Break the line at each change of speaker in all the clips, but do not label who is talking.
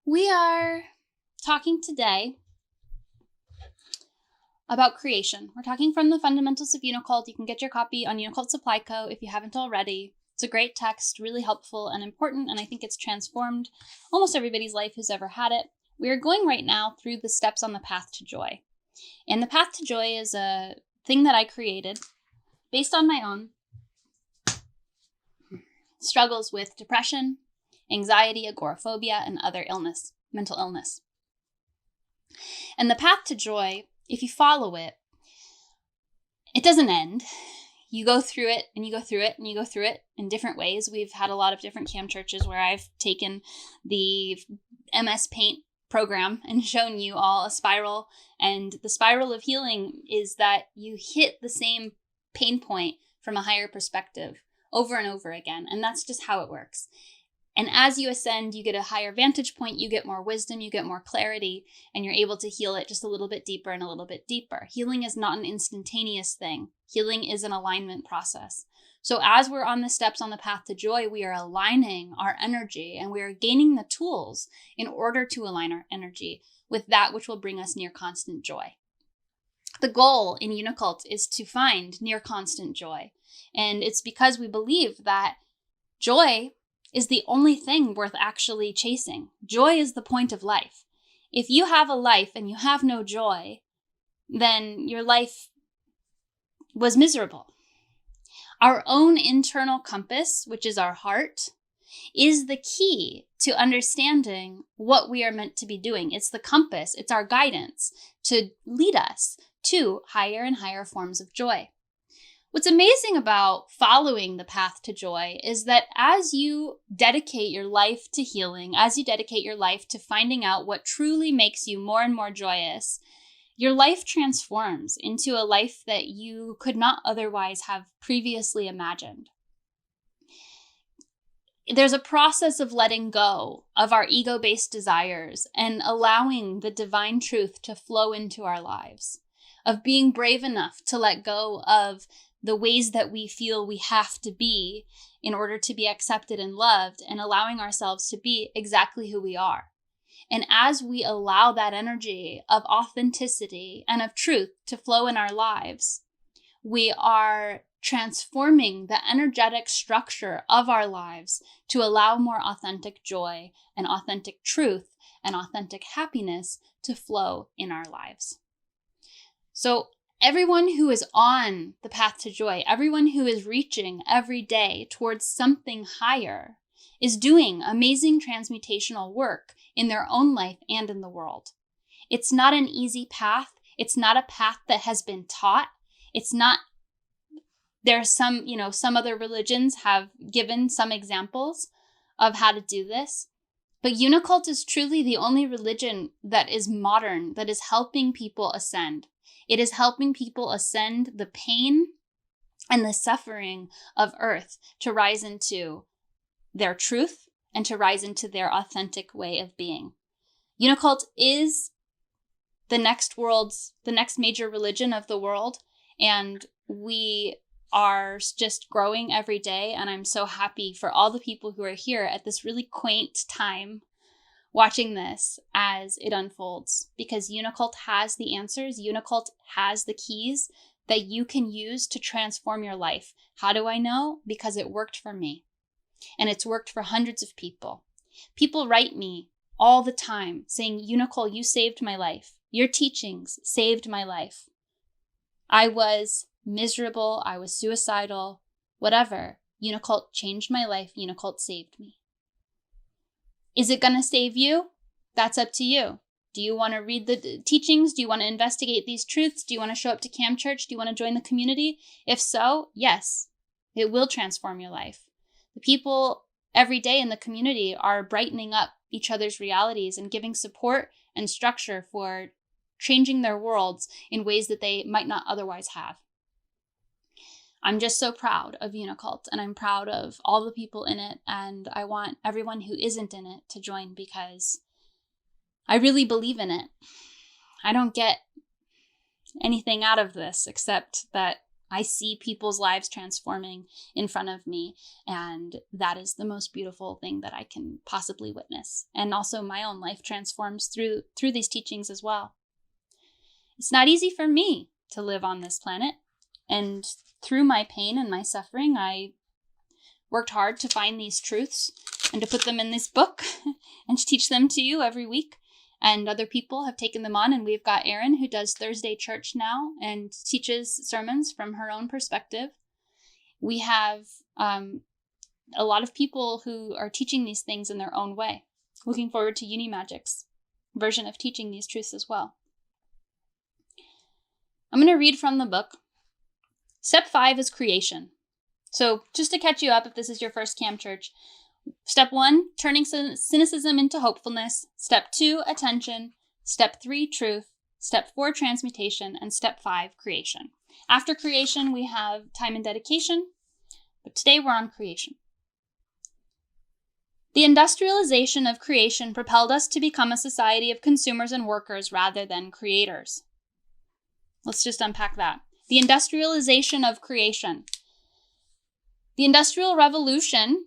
We are talking today about creation. We're talking from the Fundamentals of Unicult. You can get your copy on Unicult Supply Co. if you haven't already. It's a great text, really helpful and important, and I think it's transformed almost everybody's life who's ever had it. We are going right now through the steps on the path to joy. And the path to joy is a thing that I created based on my own struggles with depression, anxiety, agoraphobia, and other mental illness. And the path to joy, if you follow it, it doesn't end. You go through it and you go through it and you go through it in different ways. We've had a lot of different CAM churches where I've taken the MS Paint program and shown you all a spiral. And the spiral of healing is that you hit the same pain point from a higher perspective over and over again. And that's just how it works. And as you ascend, you get a higher vantage point, you get more wisdom, you get more clarity, and you're able to heal it just a little bit deeper and a little bit deeper. Healing is not an instantaneous thing. Healing is an alignment process. So as we're on the steps on the path to joy, we are aligning our energy and we are gaining the tools in order to align our energy with that which will bring us near constant joy. The goal in Unicult is to find near constant joy. And it's because we believe that joy is the only thing worth actually chasing. Joy is the point of life. If you have a life and you have no joy, then your life was miserable. Our own internal compass, which is our heart, is the key to understanding what we are meant to be doing. It's the compass, it's our guidance to lead us to higher and higher forms of joy. What's amazing about following the path to joy is that as you dedicate your life to healing, as you dedicate your life to finding out what truly makes you more and more joyous, your life transforms into a life that you could not otherwise have previously imagined. There's a process of letting go of our ego-based desires and allowing the divine truth to flow into our lives, of being brave enough to let go of the ways that we feel we have to be in order to be accepted and loved, and allowing ourselves to be exactly who we are. And as we allow that energy of authenticity and of truth to flow in our lives, we are transforming the energetic structure of our lives to allow more authentic joy and authentic truth and authentic happiness to flow in our lives. So everyone who is on the path to joy, everyone who is reaching every day towards something higher, is doing amazing transmutational work in their own life and in the world. It's not an easy path. It's not a path that has been taught. It's not, there's some other religions have given some examples of how to do this. But Unicult is truly the only religion that is modern, that is helping people ascend. It is helping people ascend the pain and the suffering of Earth to rise into their truth and to rise into their authentic way of being. Unicult is the next major religion of the world, and we are just growing every day. And I'm so happy for all the people who are here at this really quaint time watching this as it unfolds, because Unicult has the answers. Unicult has the keys that you can use to transform your life. How do I know? Because it worked for me, and it's worked for hundreds of people. People write me all the time saying, Unicole, you saved my life. Your teachings saved my life. I was miserable. I was suicidal, whatever. Unicult changed my life. Unicult saved me. Is it going to save you? That's up to you. Do you want to read the teachings? Do you want to investigate these truths? Do you want to show up to Cam Church? Do you want to join the community? If so, yes, it will transform your life. The people every day in the community are brightening up each other's realities and giving support and structure for changing their worlds in ways that they might not otherwise have. I'm just so proud of Unicult, and I'm proud of all the people in it, and I want everyone who isn't in it to join because I really believe in it. I don't get anything out of this except that I see people's lives transforming in front of me, and that is the most beautiful thing that I can possibly witness. And also my own life transforms through these teachings as well. It's not easy for me to live on this planet, and through my pain and my suffering, I worked hard to find these truths and to put them in this book and to teach them to you every week. And other people have taken them on, and we've got Erin, who does Thursday church now and teaches sermons from her own perspective. We have a lot of people who are teaching these things in their own way. Looking forward to Unimagic's version of teaching these truths as well. I'm going to read from the book. Step 5 is creation. So just to catch you up, if this is your first Camp Church, Step 1, turning cynicism into hopefulness. Step 2, attention. Step 3, truth. Step 4, transmutation. And Step 5, creation. After creation, we have time and dedication, but today we're on creation. The industrialization of creation propelled us to become a society of consumers and workers rather than creators. Let's just unpack that. The industrialization of creation. The Industrial Revolution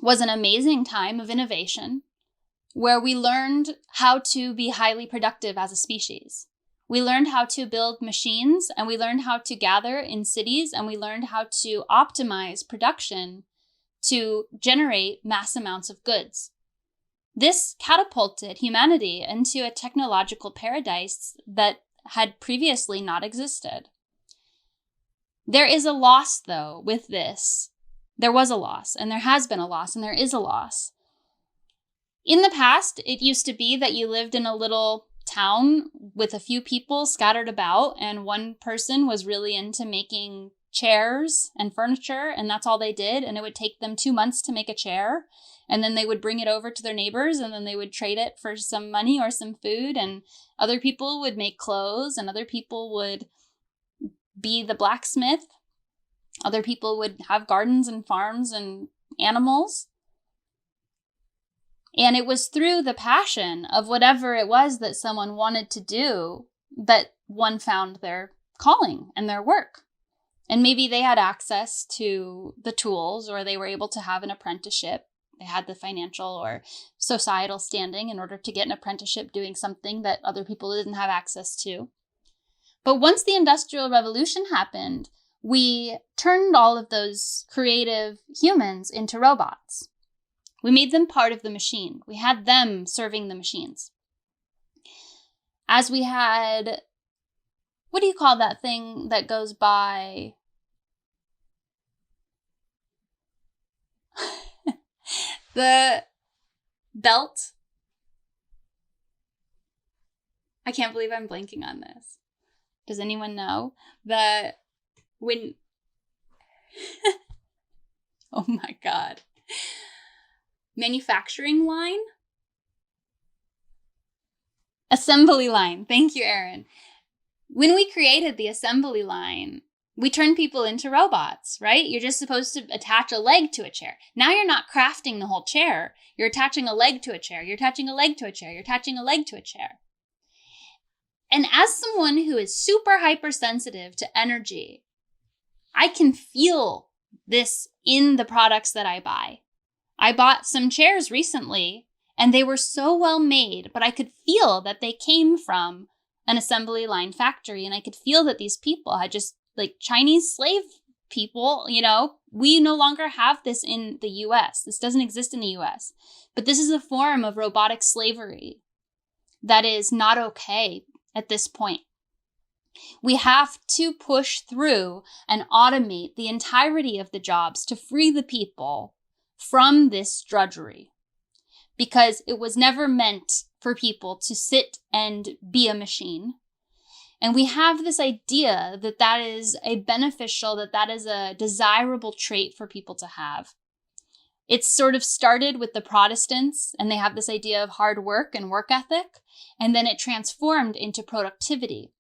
was an amazing time of innovation where we learned how to be highly productive as a species. We learned how to build machines, and we learned how to gather in cities, and we learned how to optimize production to generate mass amounts of goods. This catapulted humanity into a technological paradise that had previously not existed. There is a loss, though, with this. There was a loss, and there has been a loss, and there is a loss. In the past, it used to be that you lived in a little town with a few people scattered about, and one person was really into making chairs and furniture, and that's all they did, and it would take them 2 months to make a chair, and then they would bring it over to their neighbors, and then they would trade it for some money or some food, and other people would make clothes, and other people would be the blacksmith. Other people would have gardens and farms and animals. And it was through the passion of whatever it was that someone wanted to do that one found their calling and their work. And maybe they had access to the tools, or they were able to have an apprenticeship. They had the financial or societal standing in order to get an apprenticeship doing something that other people didn't have access to. But once the Industrial Revolution happened, we turned all of those creative humans into robots. We made them part of the machine. We had them serving the machines. As we had, what do you call that thing that goes by? The belt. I can't believe I'm blanking on this. Does anyone know? Oh my God. Manufacturing line? Assembly line. Thank you, Erin. When we created the assembly line, we turned people into robots, right? You're just supposed to attach a leg to a chair. Now you're not crafting the whole chair. You're attaching a leg to a chair. You're attaching a leg to a chair. You're attaching a leg to a chair. And as someone who is super hypersensitive to energy, I can feel this in the products that I buy. I bought some chairs recently, and they were so well made, but I could feel that they came from an assembly line factory, and I could feel that these people had just, like, Chinese slave people, we no longer have this in the US. This doesn't exist in the US. But this is a form of robotic slavery that is not okay at this point. We have to push through and automate the entirety of the jobs to free the people from this drudgery, because it was never meant for people to sit and be a machine. And we have this idea that that is a beneficial, that is a desirable trait for people to have. It's sort of started with the Protestants, and they have this idea of hard work and work ethic, and then it transformed into productivity.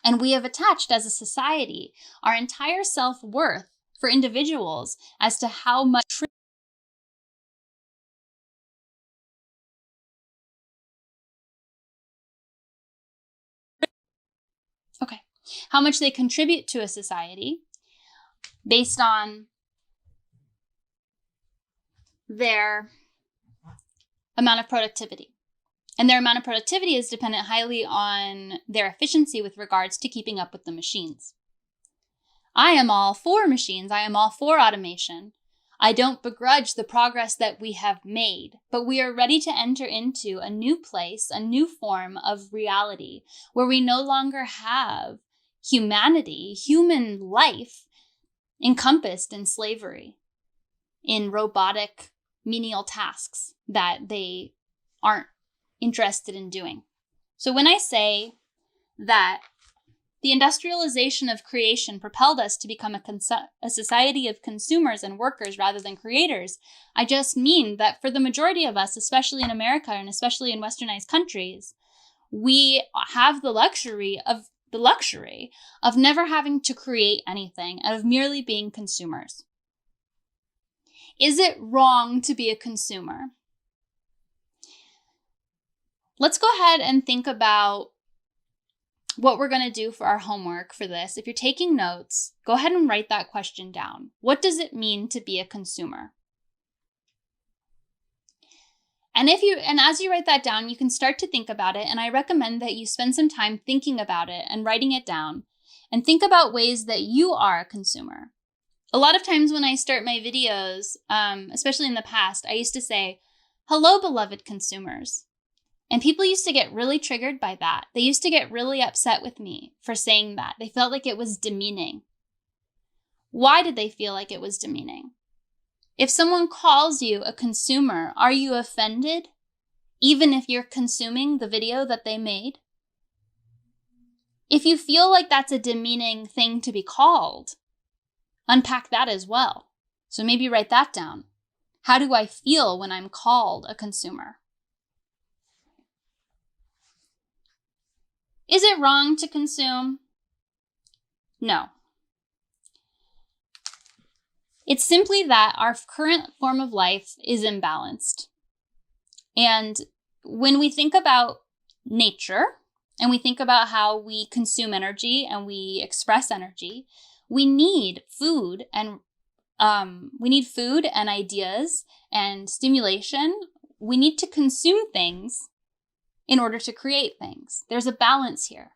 And we have attached as a society our entire self-worth for individuals as to how much. Okay. how much they contribute to a society based on their amount of productivity. And their amount of productivity is dependent highly on their efficiency with regards to keeping up with the machines. I am all for machines. I am all for automation. I don't begrudge the progress that we have made, but we are ready to enter into a new place, a new form of reality, where we no longer have humanity, human life, encompassed in slavery, in robotic menial tasks that they aren't interested in doing. So when I say that the industrialization of creation propelled us to become a society of consumers and workers rather than creators, I just mean that for the majority of us, especially in America and especially in westernized countries, we have the luxury of never having to create anything and of merely being consumers. Is it wrong to be a consumer? Let's go ahead and think about what we're going to do for our homework for this. If you're taking notes, go ahead and write that question down. What does it mean to be a consumer? And as you write that down, you can start to think about it. And I recommend that you spend some time thinking about it and writing it down and think about ways that you are a consumer. A lot of times when I start my videos, especially in the past, I used to say, "Hello, beloved consumers." And people used to get really triggered by that. They used to get really upset with me for saying that. They felt like it was demeaning. Why did they feel like it was demeaning? If someone calls you a consumer, are you offended, even if you're consuming the video that they made? If you feel like that's a demeaning thing to be called, unpack that as well. So maybe write that down. How do I feel when I'm called a consumer? Is it wrong to consume? No. It's simply that our current form of life is imbalanced. And when we think about nature and we think about how we consume energy and we express energy, we need food and ideas and stimulation. We need to consume things in order to create things. There's a balance here.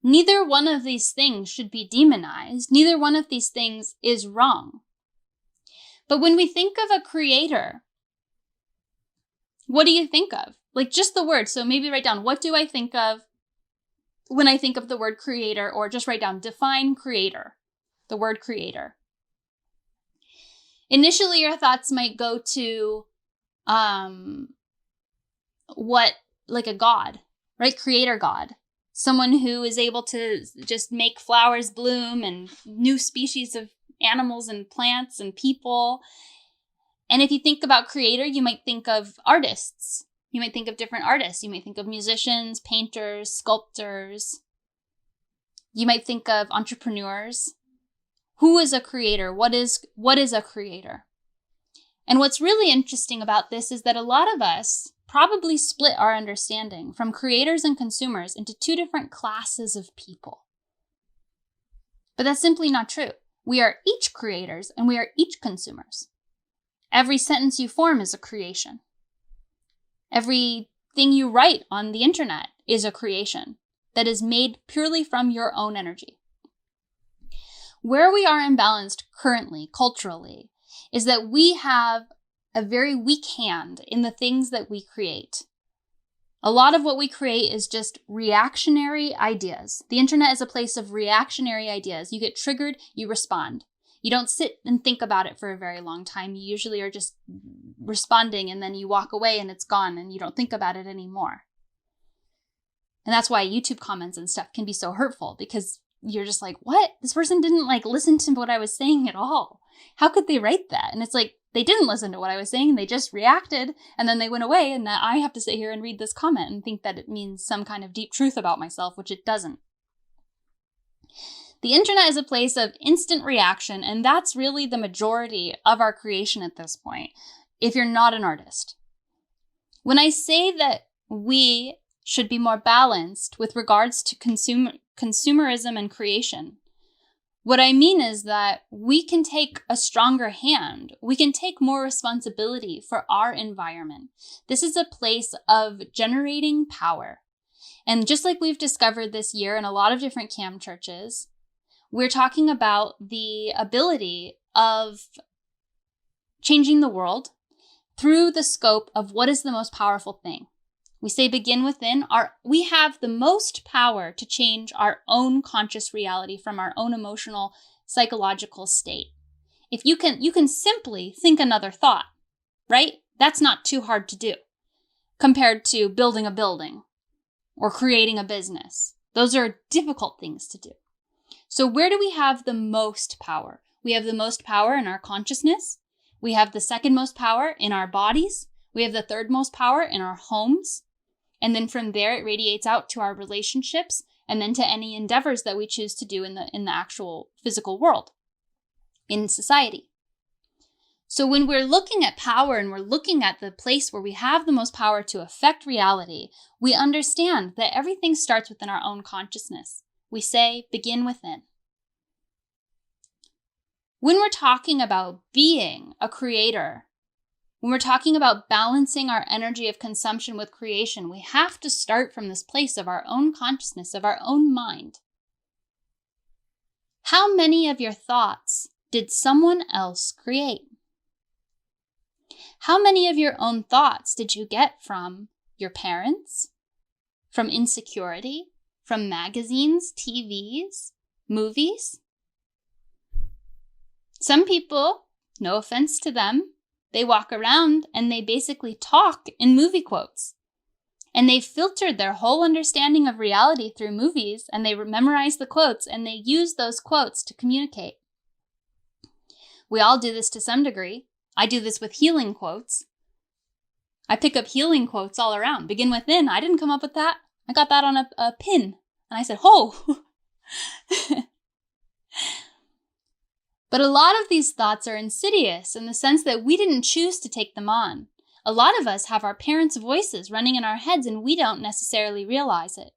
Neither one of these things should be demonized. Neither one of these things is wrong. But when we think of a creator, what do you think of? Like just the word. So maybe write down, what do I think of when I think of the word creator? Or just write down, define creator, the word creator. Initially, your thoughts might go to like a god, right? Creator god. Someone who is able to just make flowers bloom and new species of animals and plants and people. And if you think about creator, you might think of artists. You might think of different artists. You might think of musicians, painters, sculptors. You might think of entrepreneurs. Who is a creator? What is a creator? And what's really interesting about this is that a lot of us probably split our understanding from creators and consumers into two different classes of people. But that's simply not true. We are each creators and we are each consumers. Every sentence you form is a creation. Everything you write on the internet is a creation that is made purely from your own energy. Where we are imbalanced currently, culturally, is that we have a very weak hand in the things that we create. A lot of what we create is just reactionary ideas. The internet is a place of reactionary ideas. You get triggered, you respond. You don't sit and think about it for a very long time. You usually are just responding and then you walk away and it's gone and you don't think about it anymore. And that's why YouTube comments and stuff can be so hurtful, because you're just like, what? This person didn't listen to what I was saying at all. How could they write that? And it's like, they didn't listen to what I was saying. They just reacted and then they went away. And now I have to sit here and read this comment and think that it means some kind of deep truth about myself, which it doesn't. The internet is a place of instant reaction, and that's really the majority of our creation at this point, if you're not an artist. When I say that we should be more balanced with regards to consumerism and creation. What I mean is that we can take a stronger hand. We can take more responsibility for our environment. This is a place of generating power. And just like we've discovered this year in a lot of different CAM churches, we're talking about the ability of changing the world through the scope of what is the most powerful thing. We say begin within. We have the most power to change our own conscious reality from our own emotional, psychological state. If you can simply think another thought, right? That's not too hard to do compared to building a building or creating a business. Those are difficult things to do. So where do we have the most power? We have the most power in our consciousness. We have the second most power in our bodies. We have the third most power in our homes. And then from there, it radiates out to our relationships and then to any endeavors that we choose to do in the actual physical world, in society. So when we're looking at power and we're looking at the place where we have the most power to affect reality, we understand that everything starts within our own consciousness. We say, begin within. When we're talking about being a creator, when we're talking about balancing our energy of consumption with creation, we have to start from this place of our own consciousness, of our own mind. How many of your thoughts did someone else create? How many of your own thoughts did you get from your parents, from insecurity, from magazines, TVs, movies? Some people, no offense to them, they walk around and they basically talk in movie quotes. And they filtered their whole understanding of reality through movies, and they memorize the quotes and they use those quotes to communicate. We all do this to some degree. I do this with healing quotes. I pick up healing quotes all around. Begin within. I didn't come up with that. I got that on a pin. And I said, oh. But a lot of these thoughts are insidious in the sense that we didn't choose to take them on. A lot of us have our parents' voices running in our heads and we don't necessarily realize it.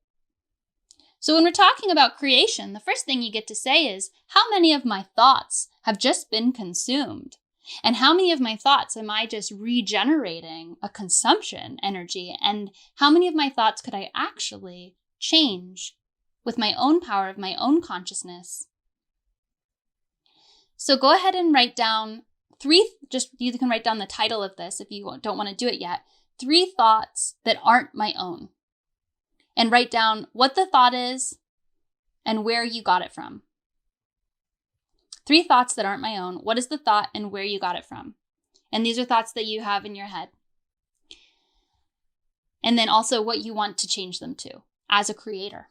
So when we're talking about creation, the first thing you get to say is, how many of my thoughts have just been consumed? And how many of my thoughts am I just regenerating a consumption energy? And how many of my thoughts could I actually change with my own power of my own consciousness? So go ahead and write down you can write down the title of this if you don't want to do it yet. 3 thoughts that aren't my own. And write down what the thought is and where you got it from. 3 thoughts that aren't my own. What is the thought and where you got it from? And these are thoughts that you have in your head. And then also what you want to change them to as a creator.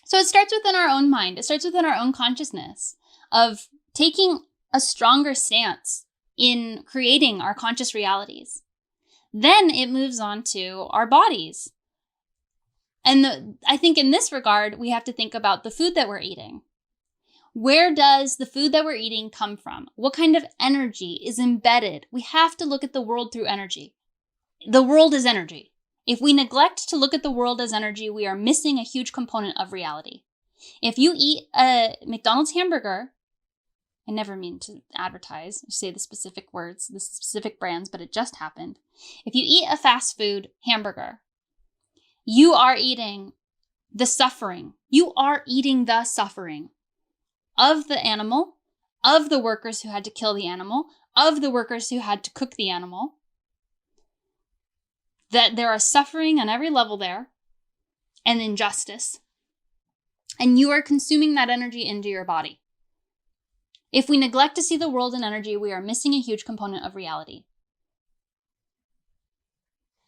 So it starts within our own mind. It starts within our own consciousness of taking a stronger stance in creating our conscious realities. Then it moves on to our bodies. And I think in this regard, we have to think about the food that we're eating. Where does the food that we're eating come from? What kind of energy is embedded? We have to look at the world through energy. The world is energy. If we neglect to look at the world as energy, we are missing a huge component of reality. If you eat a McDonald's hamburger, I never mean to advertise or say the specific words, the specific brands, but it just happened. If you eat a fast food hamburger, you are eating the suffering. You are eating the suffering of the animal, of the workers who had to kill the animal, of the workers who had to cook the animal. That there are suffering on every level there and injustice. And you are consuming that energy into your body. If we neglect to see the world in energy, we are missing a huge component of reality.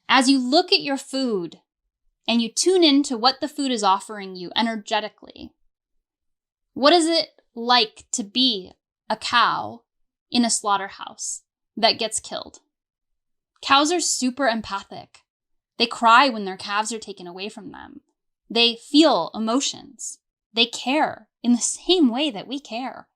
As you look at your food and you tune into what the food is offering you energetically, what is it like to be a cow in a slaughterhouse that gets killed? Cows are super empathic. They cry when their calves are taken away from them. They feel emotions. They care in the same way that we care.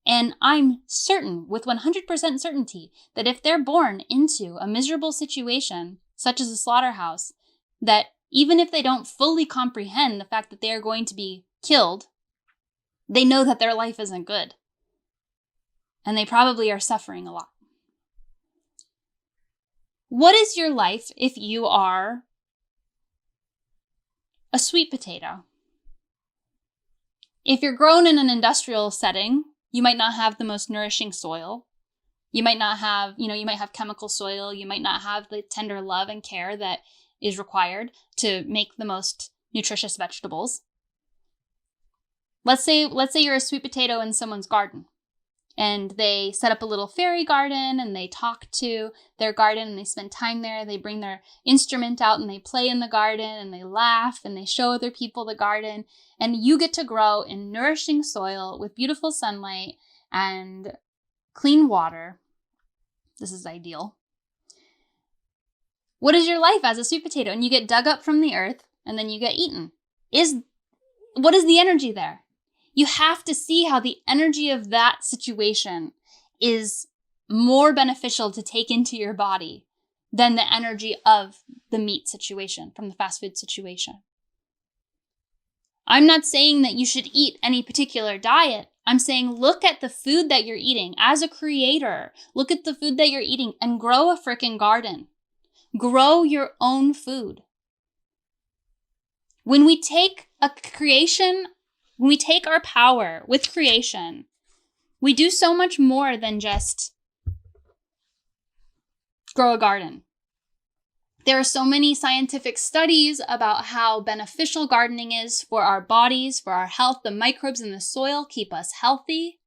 And I'm certain, with 100% certainty, that if they're born into a miserable situation, such as a slaughterhouse, that even if they don't fully comprehend the fact that they are going to be killed, they know that their life isn't good. And they probably are suffering a lot. What is your life if you are a sweet potato? If you're grown in an industrial setting, you might not have the most nourishing soil. You might not have, you might have chemical soil. You might not have the tender love and care that is required to make the most nutritious vegetables. Let's say you're a sweet potato in someone's garden, and they set up a little fairy garden, and they talk to their garden, and they spend time there. They bring their instrument out, and they play in the garden, and they laugh, and they show other people the garden. And you get to grow in nourishing soil with beautiful sunlight and clean water. This is ideal. What is your life as a sweet potato? And you get dug up from the earth, and then you get eaten. What is the energy there? You have to see how the energy of that situation is more beneficial to take into your body than the energy of the meat situation, from the fast food situation. I'm not saying that you should eat any particular diet. I'm saying look at the food that you're eating. As a creator, look at the food that you're eating and grow a freaking garden. Grow your own food. When we take our power with creation, we do so much more than just grow a garden. There are so many scientific studies about how beneficial gardening is for our bodies, for our health. The microbes in the soil keep us healthy.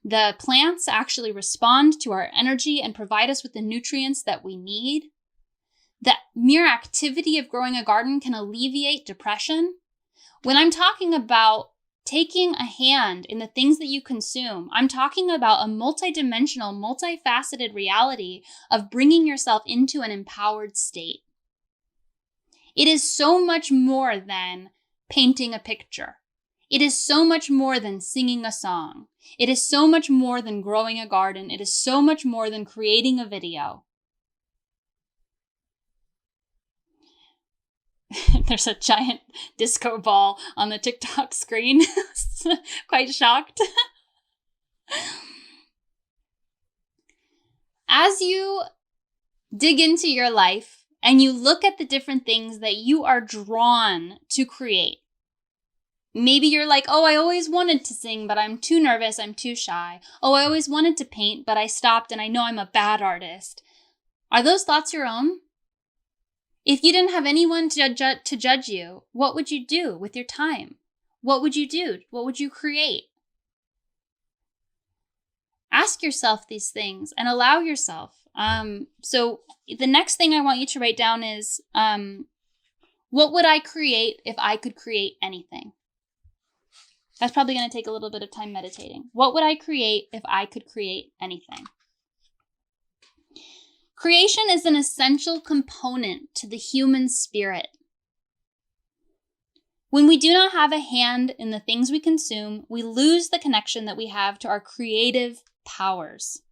The plants actually respond to our energy and provide us with the nutrients that we need. The mere activity of growing a garden can alleviate depression. When I'm talking about taking a hand in the things that you consume, I'm talking about a multidimensional, multifaceted reality of bringing yourself into an empowered state. It is so much more than painting a picture. It is so much more than singing a song. It is so much more than growing a garden. It is so much more than creating a video. There's a giant disco ball on the TikTok screen. Quite shocked. As you dig into your life and you look at the different things that you are drawn to create, maybe you're like, oh, I always wanted to sing, but I'm too nervous, I'm too shy. Oh, I always wanted to paint, but I stopped and I know I'm a bad artist. Are those thoughts your own? If you didn't have anyone to judge you, what would you do with your time? What would you do? What would you create? Ask yourself these things and allow yourself. So the next thing I want you to write down is, what would I create if I could create anything? That's probably going to take a little bit of time meditating. What would I create if I could create anything? Creation is an essential component to the human spirit. When we do not have a hand in the things we consume, we lose the connection that we have to our creative powers.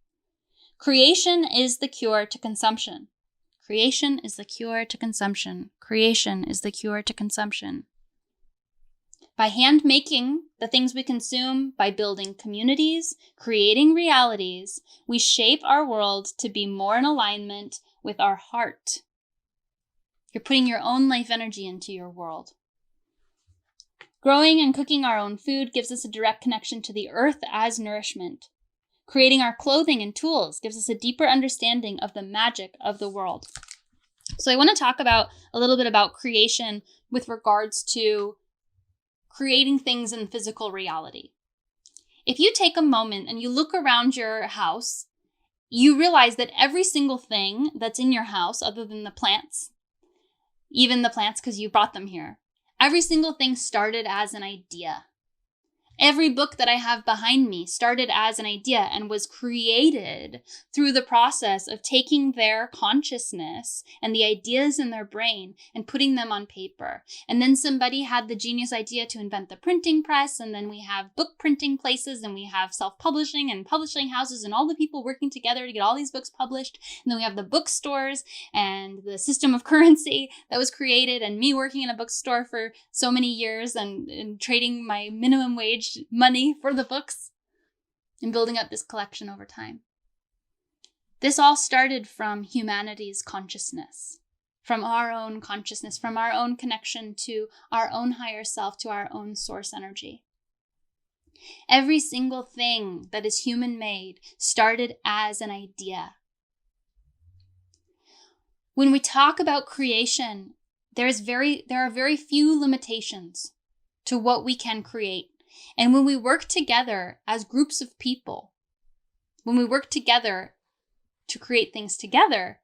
Creation is the cure to consumption. Creation is the cure to consumption. Creation is the cure to consumption. By hand making the things we consume, by building communities, creating realities, we shape our world to be more in alignment with our heart. You're putting your own life energy into your world. Growing and cooking our own food gives us a direct connection to the earth as nourishment. Creating our clothing and tools gives us a deeper understanding of the magic of the world. So I want to talk about a little bit about creation with regards to creating things in physical reality. If you take a moment and you look around your house, you realize that every single thing that's in your house, other than the plants, even the plants because you brought them here, every single thing started as an idea. Every book that I have behind me started as an idea and was created through the process of taking their consciousness and the ideas in their brain and putting them on paper. And then somebody had the genius idea to invent the printing press, and then we have book printing places, and we have self-publishing and publishing houses and all the people working together to get all these books published. And then we have the bookstores and the system of currency that was created, and me working in a bookstore for so many years and trading my minimum wage money for the books and building up this collection over time. This all started from humanity's consciousness, from our own consciousness, from our own connection to our own higher self, to our own source energy. Every single thing that is human-made started as an idea. When we talk about creation, there are very few limitations to what we can create. And when we work together as groups of people, when we work together to create things together,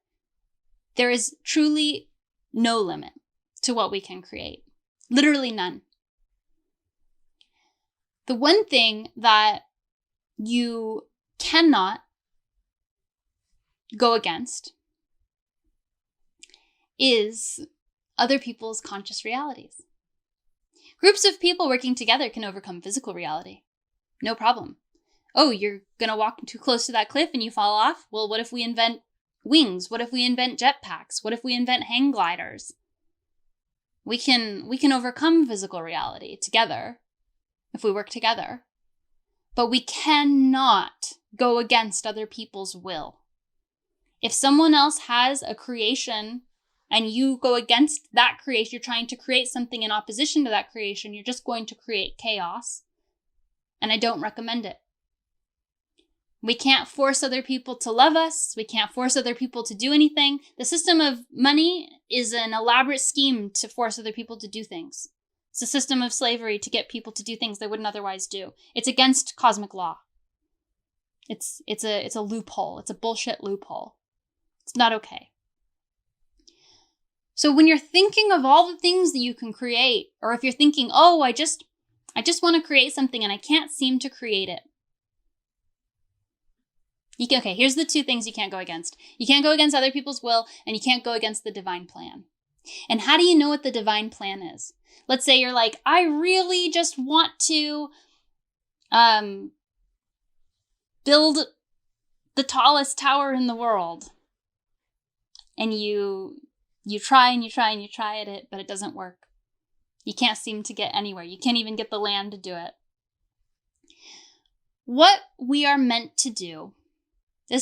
there is truly no limit to what we can create. Literally none. The one thing that you cannot go against is other people's conscious realities. Groups of people working together can overcome physical reality. No problem. Oh, you're going to walk too close to that cliff and you fall off? Well, what if we invent wings? What if we invent jetpacks? What if we invent hang gliders? We can overcome physical reality together if we work together. But we cannot go against other people's will. If someone else has a creation and you go against that creation, you're trying to create something in opposition to that creation, you're just going to create chaos. And I don't recommend it. We can't force other people to love us. We can't force other people to do anything. The system of money is an elaborate scheme to force other people to do things. It's a system of slavery to get people to do things they wouldn't otherwise do. It's against cosmic law. It's a loophole. It's a bullshit loophole. It's not okay. So when you're thinking of all the things that you can create, or if you're thinking, oh, I just want to create something and I can't seem to create it. Okay, here's the two things you can't go against. You can't go against other people's will, and you can't go against the divine plan. And how do you know what the divine plan is? Let's say you're like, I really just want to build the tallest tower in the world. And you try and you try and you try at it, but it doesn't work. You can't seem to get anywhere. You can't even get the land to do it. What we are meant to do, I'm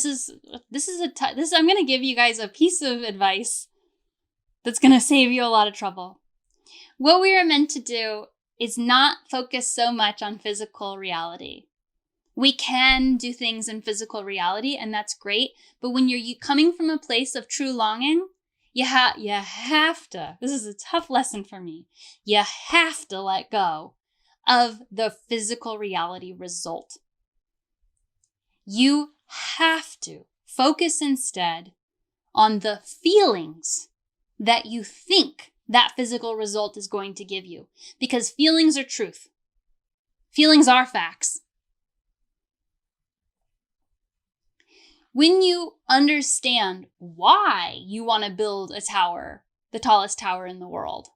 going to give you guys a piece of advice that's going to save you a lot of trouble. What we are meant to do is not focus so much on physical reality. We can do things in physical reality, and that's great. But when you're coming from a place of true longing, you have to, this is a tough lesson for me, you have to let go of the physical reality result. You have to focus instead on the feelings that you think that physical result is going to give you. Because feelings are truth. Feelings are facts. When you understand why you want to build a tower, the tallest tower in the world,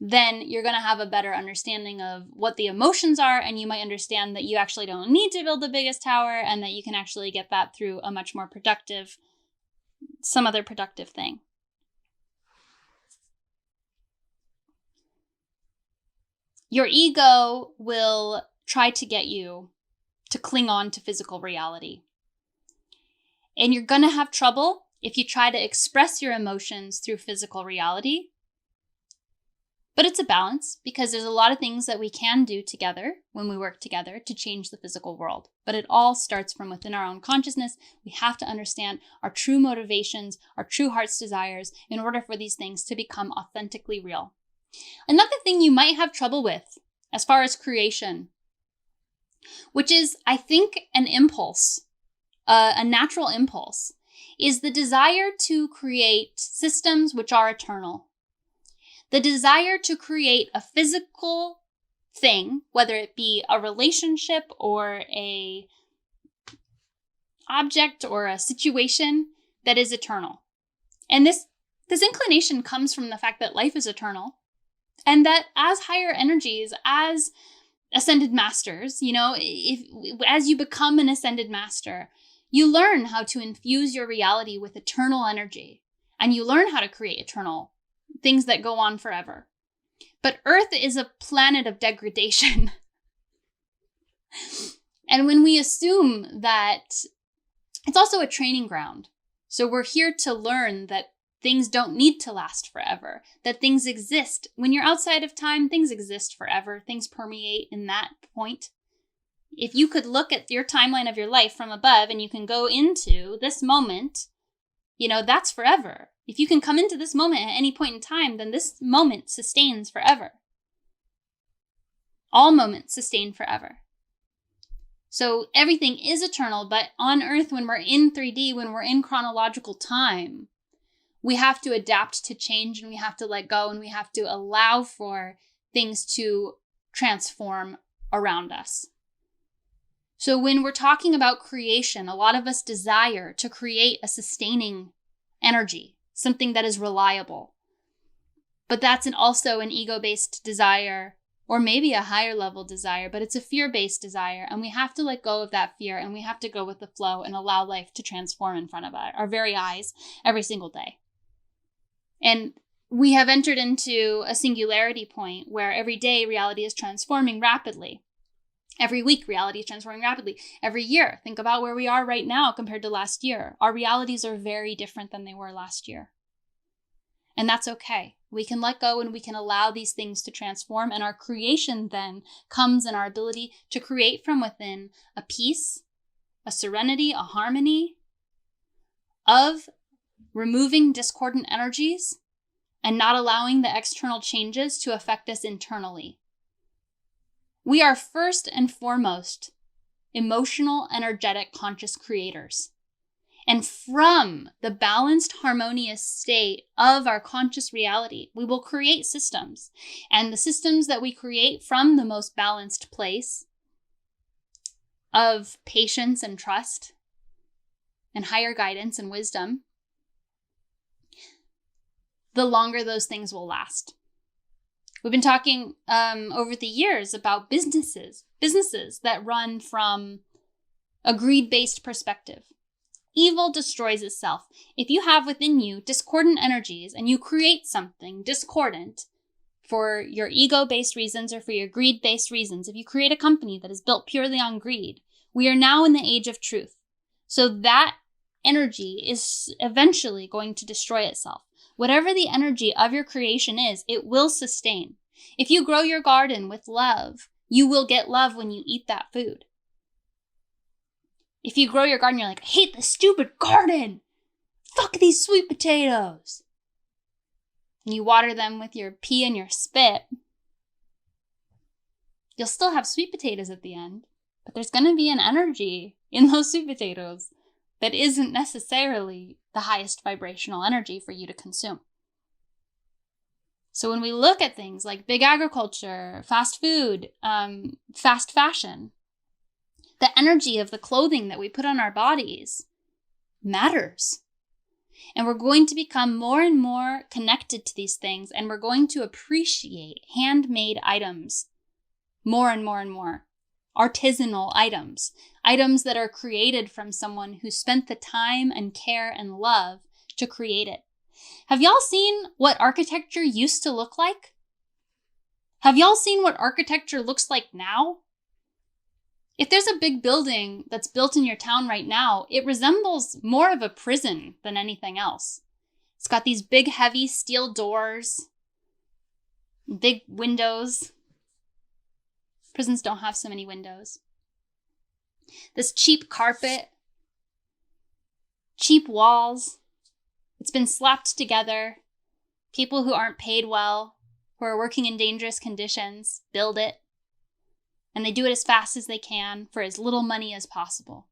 then you're going to have a better understanding of what the emotions are, and you might understand that you actually don't need to build the biggest tower, and that you can actually get that through a much more productive, some other productive thing. Your ego will try to get you to cling on to physical reality. And you're going to have trouble if you try to express your emotions through physical reality. But it's a balance, because there's a lot of things that we can do together when we work together to change the physical world. But it all starts from within our own consciousness. We have to understand our true motivations, our true heart's desires, in order for these things to become authentically real. Another thing you might have trouble with as far as creation, which is, I think, an impulse, a natural impulse, is the desire to create systems which are eternal. The desire to create a physical thing, whether it be a relationship or a object or a situation that is eternal. And this inclination comes from the fact that life is eternal, and that as higher energies, as ascended masters, as you become an ascended master, you learn how to infuse your reality with eternal energy, and you learn how to create eternal things that go on forever. But Earth is a planet of degradation. And when we assume that it's also a training ground, so we're here to learn that things don't need to last forever, that things exist. When you're outside of time, things exist forever. Things permeate in that point. If you could look at your timeline of your life from above and you can go into this moment, that's forever. If you can come into this moment at any point in time, then this moment sustains forever. All moments sustain forever. So everything is eternal, but on Earth, when we're in 3D, when we're in chronological time, we have to adapt to change, and we have to let go, and we have to allow for things to transform around us. So when we're talking about creation, a lot of us desire to create a sustaining energy, something that is reliable. But that's also an ego-based desire, or maybe a higher level desire, but it's a fear-based desire. And we have to let go of that fear, and we have to go with the flow and allow life to transform in front of our very eyes every single day. And we have entered into a singularity point where every day reality is transforming rapidly. Every week, reality is transforming rapidly. Every year, think about where we are right now compared to last year. Our realities are very different than they were last year. And that's okay. We can let go and we can allow these things to transform. And our creation then comes in our ability to create from within a peace, a serenity, a harmony of removing discordant energies and not allowing the external changes to affect us internally. We are first and foremost emotional, energetic, conscious creators. And from the balanced, harmonious state of our conscious reality, we will create systems. And the systems that we create from the most balanced place of patience and trust and higher guidance and wisdom, the longer those things will last. We've been talking over the years about businesses that run from a greed-based perspective. Evil destroys itself. If you have within you discordant energies and you create something discordant for your ego-based reasons or for your greed-based reasons, if you create a company that is built purely on greed, we are now in the age of truth. So that energy is eventually going to destroy itself. Whatever the energy of your creation is, it will sustain. If you grow your garden with love, you will get love when you eat that food. If you grow your garden, you're like, I hate this stupid garden. Fuck these sweet potatoes. And you water them with your pee and your spit. You'll still have sweet potatoes at the end, but there's going to be an energy in those sweet potatoes that isn't necessarily the highest vibrational energy for you to consume. So when we look at things like big agriculture, fast food, fast fashion, the energy of the clothing that we put on our bodies matters. And we're going to become more and more connected to these things, and we're going to appreciate handmade items more and more and more. Artisanal items that are created from someone who spent the time and care and love to create it. Have y'all seen what architecture used to look like? Have y'all seen what architecture looks like now? If there's a big building that's built in your town right now, it resembles more of a prison than anything else. It's got these big, heavy steel doors, big windows. Prisons don't have so many windows. This cheap carpet, cheap walls. It's been slapped together. People who aren't paid well, who are working in dangerous conditions, build it. And they do it as fast as they can for as little money as possible.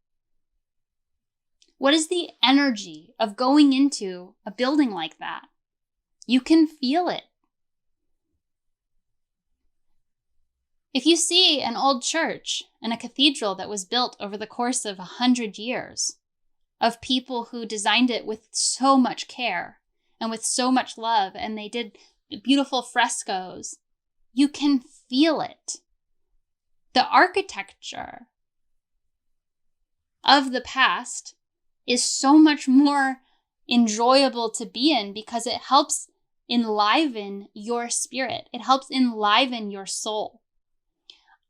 What is the energy of going into a building like that? You can feel it. If you see an old church and a cathedral that was built over the course of 100 years of people who designed it with so much care and with so much love, and they did beautiful frescoes, you can feel it. The architecture of the past is so much more enjoyable to be in because it helps enliven your spirit. It helps enliven your soul.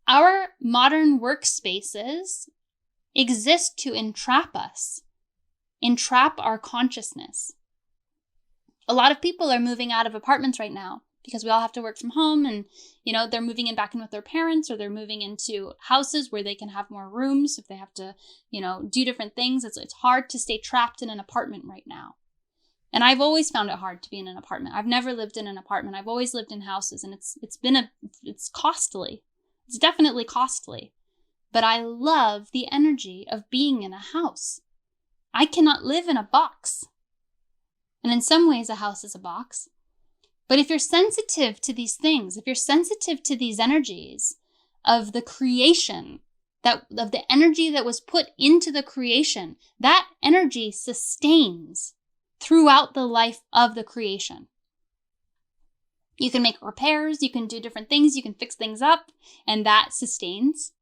Our modern workspaces exist to entrap us, entrap our consciousness. A lot of people are moving out of apartments right now because we all have to work from home, and they're moving back in with their parents, or they're moving into houses where they can have more rooms if they have to do different things. It's hard to stay trapped in an apartment right now. And I've always found it hard to be in an apartment. I've never lived in an apartment. I've always lived in houses, and it's costly. It's definitely costly. But I love the energy of being in a house. I cannot live in a box. And in some ways, a house is a box. But if you're sensitive to these things, if you're sensitive to these energies of the creation, of the energy that was put into the creation, that energy sustains throughout the life of the creation. You can make repairs, you can do different things, you can fix things up, and that sustains.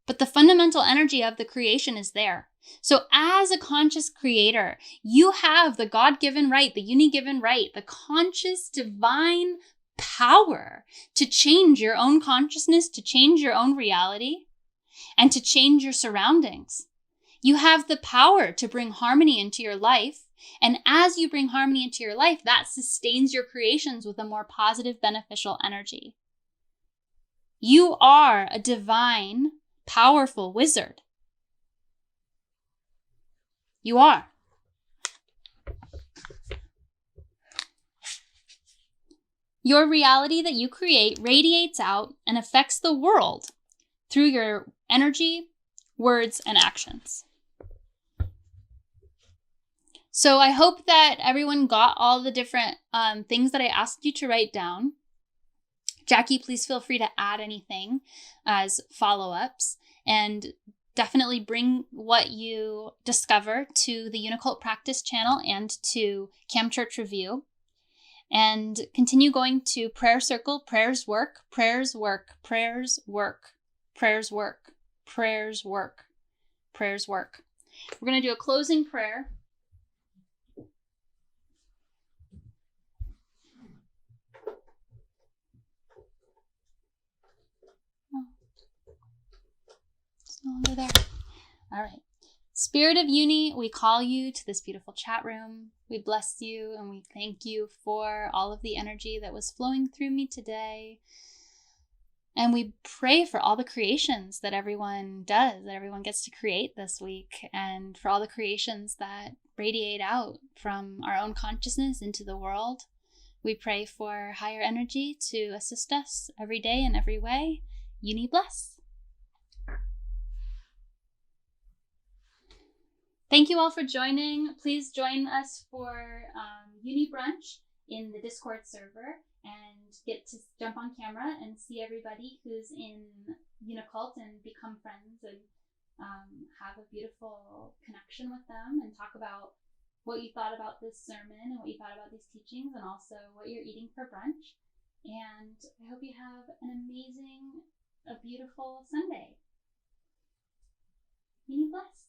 But the fundamental energy of the creation is there. So as a conscious creator, you have the God-given right, the uni-given right, the conscious divine power to change your own consciousness, to change your own reality, and to change your surroundings. You have the power to bring harmony into your life. And as you bring harmony into your life, that sustains your creations with a more positive, beneficial energy. You are a divine, powerful wizard. You are. Your reality that you create radiates out and affects the world through your energy, words, and actions. So I hope that everyone got all the different things that I asked you to write down. Jackie, please feel free to add anything as follow-ups, and definitely bring what you discover to the Unicult Practice channel and to Cam Church Review. And continue going to Prayer Circle, Prayers Work, Prayers Work, Prayers Work, Prayers Work, Prayers Work, Prayers Work. We're going to do a closing prayer. It's no longer there. All right. Spirit of Uni, we call you to this beautiful chat room. We bless you and we thank you for all of the energy that was flowing through me today. And we pray for all the creations that everyone does, that everyone gets to create this week, and for all the creations that radiate out from our own consciousness into the world. We pray for higher energy to assist us every day in every way. Uni bless. Thank you all for joining. Please join us for Uni Brunch in the Discord server and get to jump on camera and see everybody who's in Unicult and become friends and have a beautiful connection with them and talk about what you thought about this sermon and what you thought about these teachings, and also what you're eating for brunch. And I hope you have an amazing, a beautiful Sunday. Uni bless.